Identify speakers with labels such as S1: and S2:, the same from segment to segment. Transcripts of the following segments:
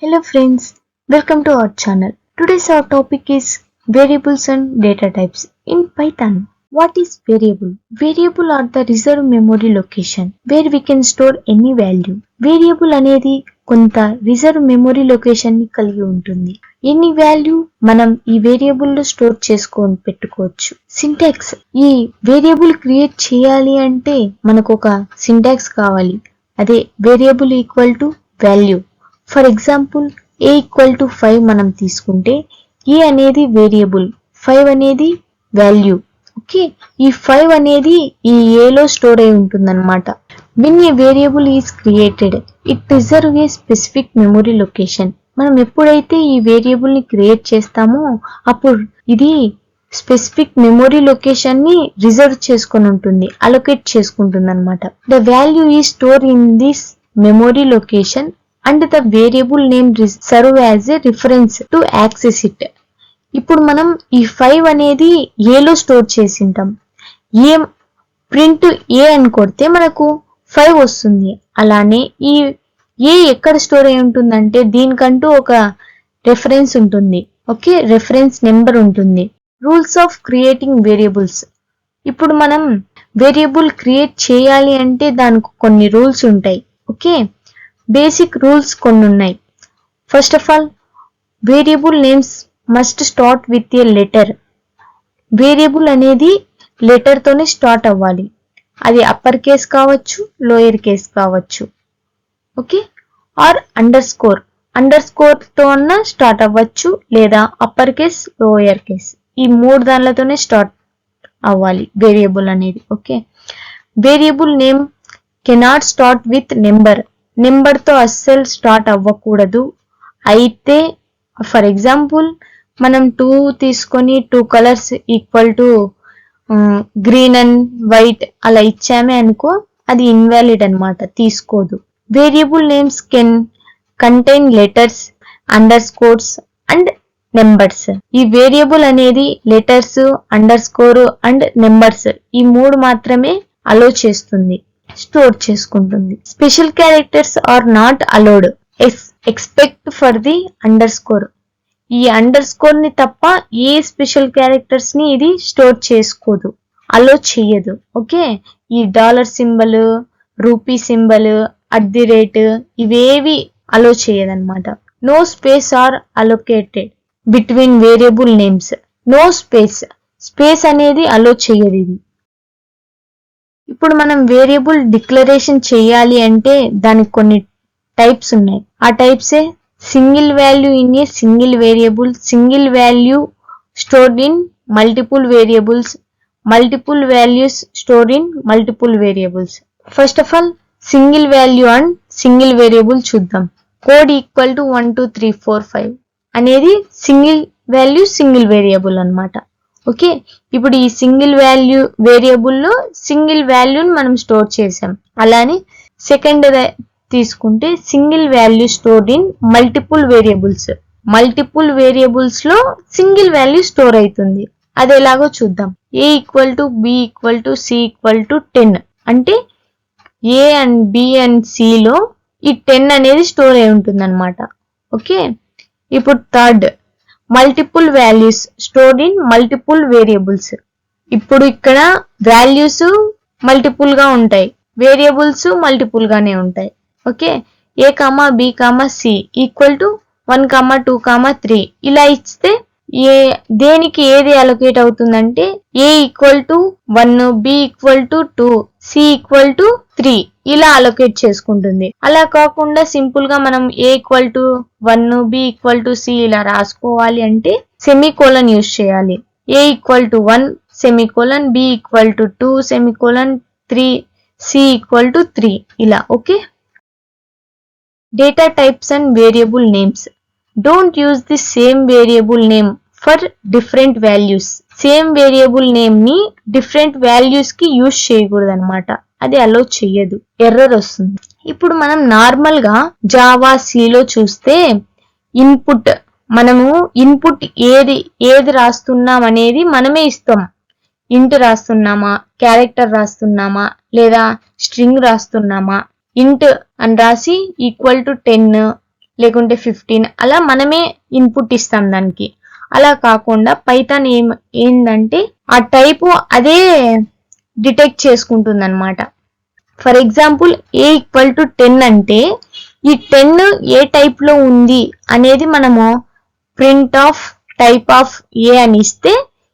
S1: Hello friends, welcome to our channel. Today's our topic is variables and data types in Python. What is variable? Variable are the reserved memory location where we can store any value. Variable అనేది కొంత reserve memory location ని కలిగి ఉంటుంది. ఎన్ని value మనం ఈ variable లో store చేసుకొని పెట్టుకోవచ్చు. సింటాక్స్, ఈ వేరియబుల్ క్రియేట్ చేయాలి అంటే మనకు ఒక సింటాక్స్ కావాలి. అదే variable equal to value. For example a equal to 5 మనం తీసుకుంటే a అనేది వేరియబుల్, 5 అనేది వాల్యూ. ఓకే, ఈ 5 అనేది ఈ a లో స్టోర్ అయి ఉంటుందన్నమాట. when a variable is created it reserves a specific memory location. మనం ఎప్పుడైతే ఈ వేరియబుల్ ని క్రియేట్ చేస్తామో అప్పుడు ఇది స్పెసిఫిక్ మెమరీ లొకేషన్ ని రిజర్వ్ చేసుకొని ఉంటుంది, అలొకేట్ చేసుకుంటుంది అనమాట. ద వాల్యూ ఈ store in this memory location and the variable name serve as a reference to access it. ఇప్పుడు మనం ఈ 5 అనేది a లో స్టోర్ చేసింటాం. ఏ ప్రింట్ a అని కొడితే మనకు 5 వస్తుంది. అలానే ఈ a ఎక్కడ స్టోర్ అయి ఉంటుందంటే దీనికంటూ ఒక రెఫరెన్స్ ఉంటుంది. ఓకే, రెఫరెన్స్ నెంబర్ ఉంటుంది. Rules of creating variables. ఇప్పుడు మనం వేరియబుల్ క్రియేట్ చేయాలి అంటే దానికి కొన్ని రూల్స్ ఉంటాయి. ఓకే, బేసిక్ రూల్స్ కొన్ని ఉన్నాయి. First of all, variable names must start with a letter. Variable అనేది లెటర్ తోనే స్టార్ట్ అవ్వాలి. అది అప్పర్ కేస్ కావచ్చు, లోయర్ కేస్ కావచ్చు. Okay, or underscore. Underscore తో అన్నా స్టార్ట్ అవ్వచ్చు, లేదా అప్పర్ కేస్, లోయర్ కేస్, ఈ 3 దానిలతోనే స్టార్ట్ అవ్వాలి వేరియబుల్ అనేది. Okay, variable name cannot start with number. Number తో అస్సలు స్టార్ట్ అవ్వకూడదు. అయితే ఫర్ ఎగ్జాంపుల్ మనం 2 తీసుకొని 2 colours equal to green and white అలా ఇచ్చామే అనుకో, అది ఇన్వాలిడ్ అన్నమాట, తీసుకోదు. Variable names can contain letters, underscores and numbers. ఈ వేరియబుల్ అనేది letters, underscore and numbers ఈ 3 మాత్రమే అలో చేస్తుంది, స్టోర్ చేసుకుంటుంది. Special characters are not allowed expect for the underscore. ఈ అండర్ స్కోర్ ని తప్ప ఏ స్పెషల్ క్యారెక్టర్స్ ని ఇది స్టోర్ చేసుకోదు, అలో చెయ్యదు. ఓకే, ఈ డాలర్ సింబల్, రూపీ సింబల్, @ ఇవేవి అలో చేయదన్నమాట. No space are allocated between variable names. No space, space అనేది అలో చెయ్యదు ఇది. ఇప్పుడు మనం వేరియబుల్ డిక్లరేషన్ చేయాలి అంటే దానికి కొన్ని టైప్స్ ఉన్నాయి. ఆ టైప్సే single value in a single variable, single value stored in multiple variables, multiple values stored in multiple variables. First of all single value and single variable చూద్దాం. కోడ్ ఈక్వల్ టు 1 2 3 4 5 అనేది single value single variable అన్నమాట. Okay, ఇప్పుడు ఈ single value variable లో single వాల్యూని మనం store చేసాం. అలానే సెకండ్ తీసుకుంటే single value stored in multiple variables. Multiple variables లో సింగిల్ వాల్యూ స్టోర్ అవుతుంది. అది ఎలాగో చూద్దాం. a equal to b equal to c equal to 10 అంటే a and b and c లో ఈ 10 అనేది స్టోర్ అయి ఉంటుంది అనమాట. ఓకే, ఇప్పుడు third, multiple values stored in multiple variables. ఇప్పుడు ఇక్కడ వాల్యూస్ మల్టిపుల్ గా ఉంటాయి, వేరియబుల్స్ మల్టిపుల్ గానే ఉంటాయి. Okay, a, b, c equal to 1, 2, 3 ఇలా ఇస్తే దేనికి ఏది అలొకేట్ అవుతుందంటే a equal to 1, b equal to 2, c equal to 3 ఇలా అలొకేట్ చేసుకుంటుంది. అలా కాకుండా సింపుల్ గా మనం a equal to 1, b equal to c ఇలా రాసుకోవాలి అంటే సెమీకోలన్ యూజ్ చేయాలి. a equal to 1 semicolon, b equal to 2 semicolon, 3 c equal to 3 ఇలా. Okay, data types and variable names. Don't use the same variable name for different values. Same variable name ని different values కి use చేయకూడదు అనమాట, అది అలో చెయ్యదు, error వస్తుంది. ఇప్పుడు మనం నార్మల్ గా జావా, సిలో చూస్తే ఇన్పుట్, మనము ఇన్పుట్ ఏది రాస్తున్నాం అనేది మనమే ఇస్తాం. ఇంట్ రాస్తున్నామా, క్యారెక్టర్ రాస్తున్నామా, లేదా స్ట్రింగ్ రాస్తున్నామా. ఇంట్ అని రాసి ఈక్వల్ టు 10, లేకుంటే 15 అలా మనమే ఇన్పుట్ ఇస్తాం దానికి. అలా కాకుండా పైథాన్ ఏందంటే ఆ టైపు అదే డిటెక్ట్ చేసుకుంటుంది అనమాట. For example A equal to 10 అంటే ఈ 10 ఏ టైప్ లో ఉంది అనేది మనము ప్రింట్ ఆఫ్ టైప్ ఆఫ్ ఏ అని ఇస్తే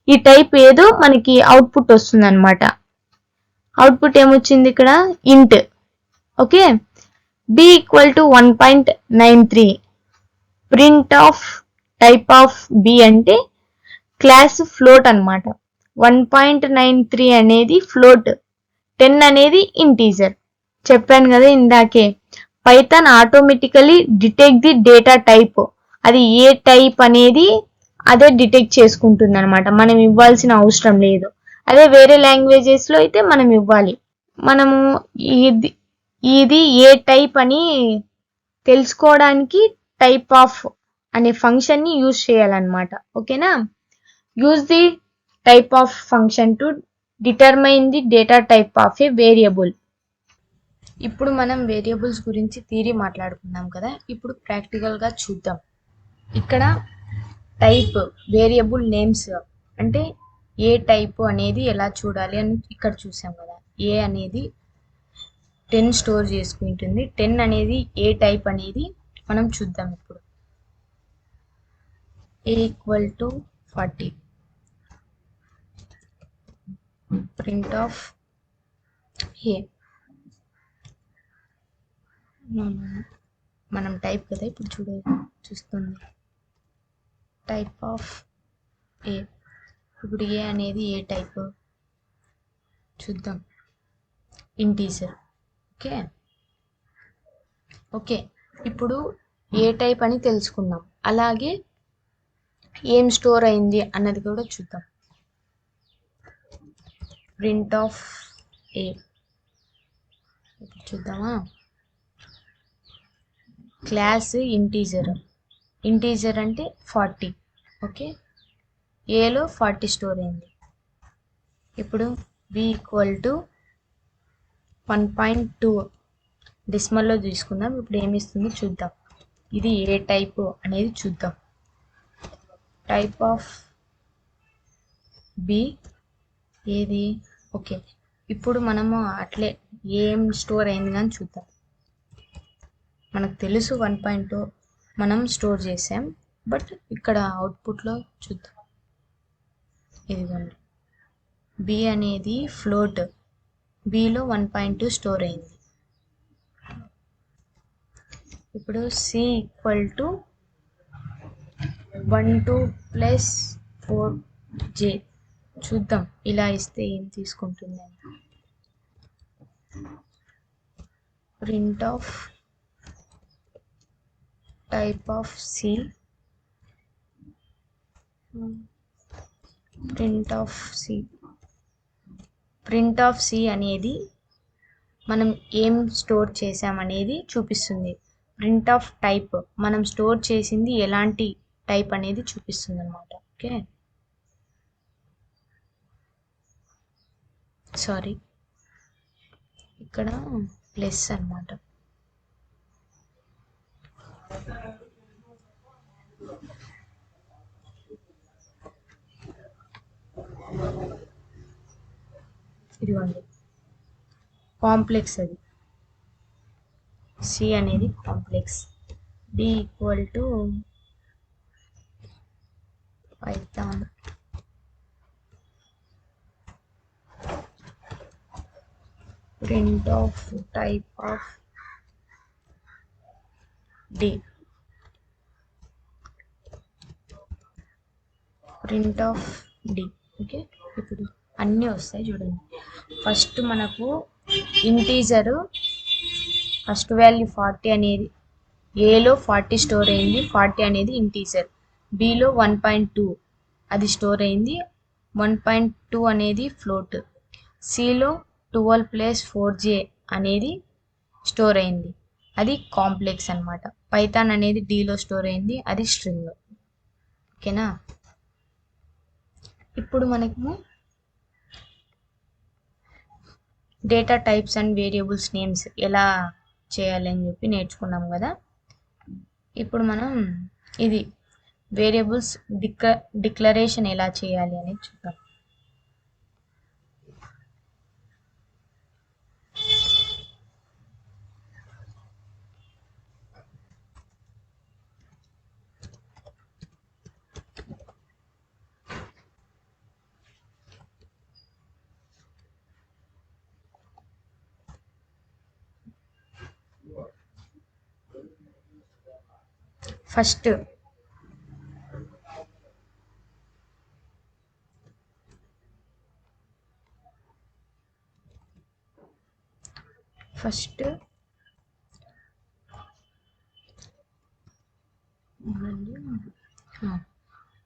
S1: ఈ టైప్ ఏదో మనకి అవుట్పుట్ వస్తుంది అనమాట. అవుట్పుట్ ఏమొచ్చింది ఇక్కడ ఇంట్. Okay, b equal to 1.93 print of type of b అంటే క్లాస్ ఫ్లోట్ అనమాట. 1.93 అనేది ఫ్లోట్, 10 అనేది ఇంటీజర్. చెప్పాను కదా ఇందాకే, Python automatically detect the data type. అది ఏ టైప్ అనేది అదే డిటెక్ట్ చేసుకుంటుంది అనమాట, మనం ఇవ్వాల్సిన అవసరం లేదు. అదే వేరే లాంగ్వేజెస్ లో అయితే మనం ఇవ్వాలి. మనము ఇది ఏ టైప్ అని తెలుసుకోవడానికి టైప్ ఆఫ్ అనే ఫంక్షన్ ని యూజ్ చేయాలన్నమాట. ఓకేనా? Use the type of function to determine the data type of A variable. ఇప్పుడు మనం వేరియబుల్స్ గురించి థియరీ మాట్లాడుకున్నాం కదా, ఇప్పుడు ప్రాక్టికల్ గా చూద్దాం. ఇక్కడ టైప్ వేరియబుల్ నేమ్స్ అంటే ఏ టైప్ అనేది ఎలా చూడాలి అని ఇక్కడ చూసాం కదా. ఏ అనేది 10 స్టోర్ చేసుకుంటుంది. 10 అనేది ఏ టైప్ అనేది మనం చూద్దాం ఇప్పుడు. ఏ ఈక్వల్ టు 40 ప్రింట్ ఆఫ్ ఏ. మనం టైప్ కదా ఇప్పుడు చూస్తుంది టైప్ ఆఫ్ ఏ. ఇప్పుడు ఏ అనేది ఏ టైప్ చూద్దాం, ఇంటీజర్. ఓకే ఓకే ఇప్పుడు ఏ టైప్ అని తెలుసుకున్నాం, అలాగే ఏం స్టోర్ అయింది అన్నది కూడా చూద్దాం. ప్రింట్ ఆఫ్ ఏ చూద్దామా. క్లాస్ ఇంటీజర్, ఇంటీజర్ అంటే 40. ఓకే, ఏలో 40 స్టోర్ అయింది. ఇప్పుడు b ఈక్వల్ టు 1.2 డెసిమల్లో తీసుకుందాం. ఇప్పుడు ఏమి ఇస్తుందో చూద్దాం. ఇది ఏ టైప్ అనేది చూద్దాం. టైప్ ఆఫ్ b ఏది? ఓకే, ఇప్పుడు మనము అట్లే ఏం స్టోర్ అయింది కానీ చూద్దాం. మనకు తెలుసు 1.2 మనం స్టోర్ చేసాం, బట్ ఇక్కడ అవుట్పుట్లో చూద్దాం. ఇదిగోండి, b అనేది ఫ్లోట్, bలో 1.2 స్టోర్ అయింది. ఇప్పుడు c equal to 12 plus 4j చూద్దాం ఇలా ఇస్తే ఏం తీసుకుంటుంది. Print of type of c, print of c. Print of c అనేది మనం ఏం స్టోర్ చేసామనేది చూపిస్తుంది. ప్రింట్ ఆఫ్ టైప్ మనం స్టోర్ చేసింది ఎలాంటి టైప్ అనేది చూపిస్తుంది అనమాట. ఓకే, సారీ ఇక్కడ ప్లస్ అనమాట. ఇదిగోండి కాంప్లెక్స్, అది సి అనేది complex. D equal to Python print of type of D, print of D. Okay, ఇప్పుడు అన్నీ వస్తాయి చూడండి. ఫస్ట్ మనకు ఇంటీజరు ఫస్ట్ వాల్యూ 40 అనేది ఏలో 40 స్టోర్ అయింది. 40 అనేది ఇంటీజర్. బిలో 1.2 అది స్టోర్ అయింది. 1.2 అనేది ఫ్లోట్. సిలో 12 ప్లస్ 4j అనేది స్టోర్ అయింది, అది కాంప్లెక్స్ అనమాట. పైథాన్ అనేది డిలో స్టోర్ అయింది, అది స్ట్రింగ్. ఓకేనా? ఇప్పుడు మనకు data types and variables names ఎలా చేయాలని చెప్పి నేర్చుకున్నాం కదా. ఇప్పుడు మనం ఇది వేరియబుల్స్ డిక్లరేషన్ ఎలా చేయాలి అనేది చూద్దాం.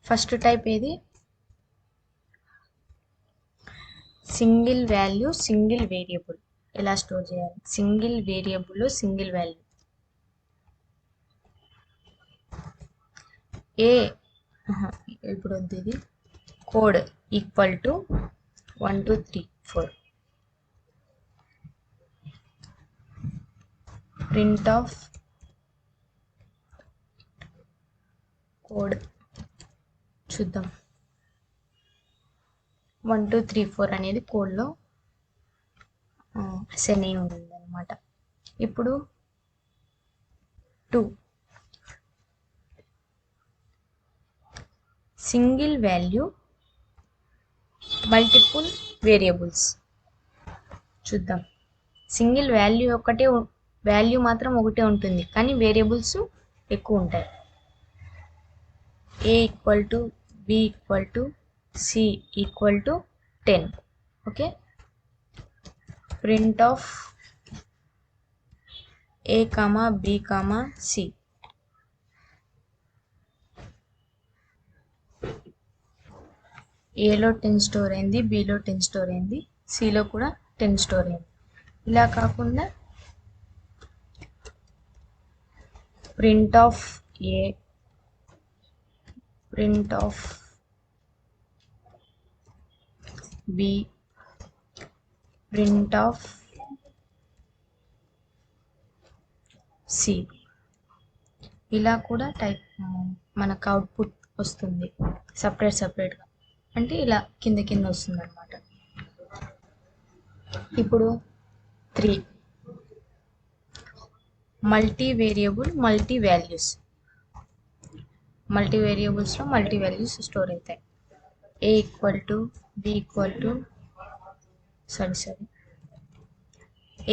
S1: ఫస్ట్ టైప్ ఏది? సింగిల్ వాల్యూ సింగిల్ వేరియబుల్ ఎలా స్టోర్ చేయాలి? సింగిల్ వేరియబుల్ సింగిల్ వాల్యూ ఇప్పుడు వద్దు, ఇది code equal to 1 2 3 4 print of code చూద్దాం. 1 2 3 4 అనేది కోడ్లో అసైన్ అయి ఉంటుంది అనమాట. ఇప్పుడు 2 సింగిల్ వాల్యూ మల్టిపుల్ వేరియబుల్స్ చూద్దాం. సింగిల్ వాల్యూ మాత్రం ఒకటే ఉంటుంది, కానీ వేరియబుల్స్ ఎక్కువ ఉంటాయి. a equal to b equal to c equal to 10. Okay, print of a comma b comma c. ఏలో 10 స్టోర్ అయింది, బిలో 10 స్టోర్ అయింది, సిలో కూడా 10 స్టోర్ అయింది. ఇలా కాకుండా print of A, print of B, print of C, ఇలా కూడా టైప్ మనకు అవుట్పుట్ వస్తుంది సపరేట్గా. అంటే ఇలా కింద వస్తుంది అనమాట. ఇప్పుడు 3 multi variable multi values. Multi వేరియబుల్స్లో మల్టీ వాల్యూస్ స్టోర్ అవుతాయి. A equal to b equal to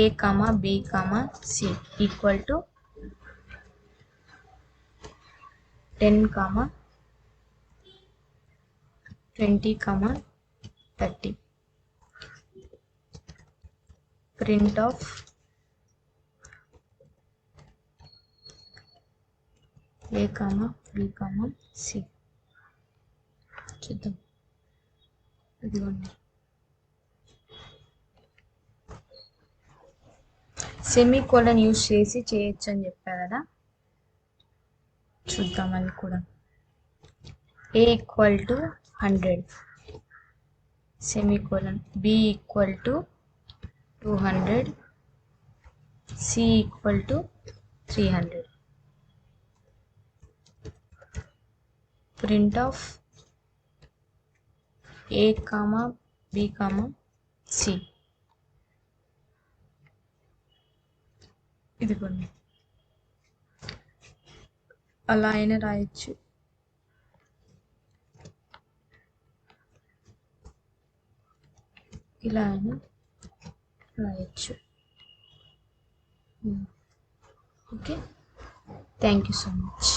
S1: a comma b comma c equal to 10 comma 20 comma 30. Print of a comma b comma c. చూద్దాం, ఇదిగోండి. సెమీకోలన్ యూజ్ చేసి చేయొచ్చు అని చెప్పా కదా, చూద్దాం అది కూడా. A equal to 100 semicolon, b equal to 200, c equal to 300. Print of a comma b comma c. ఇదిగోండి, అలా అయినా రాయొచ్చు. ఇలా అయినా రాయొచ్చు. Okay, thank you so much.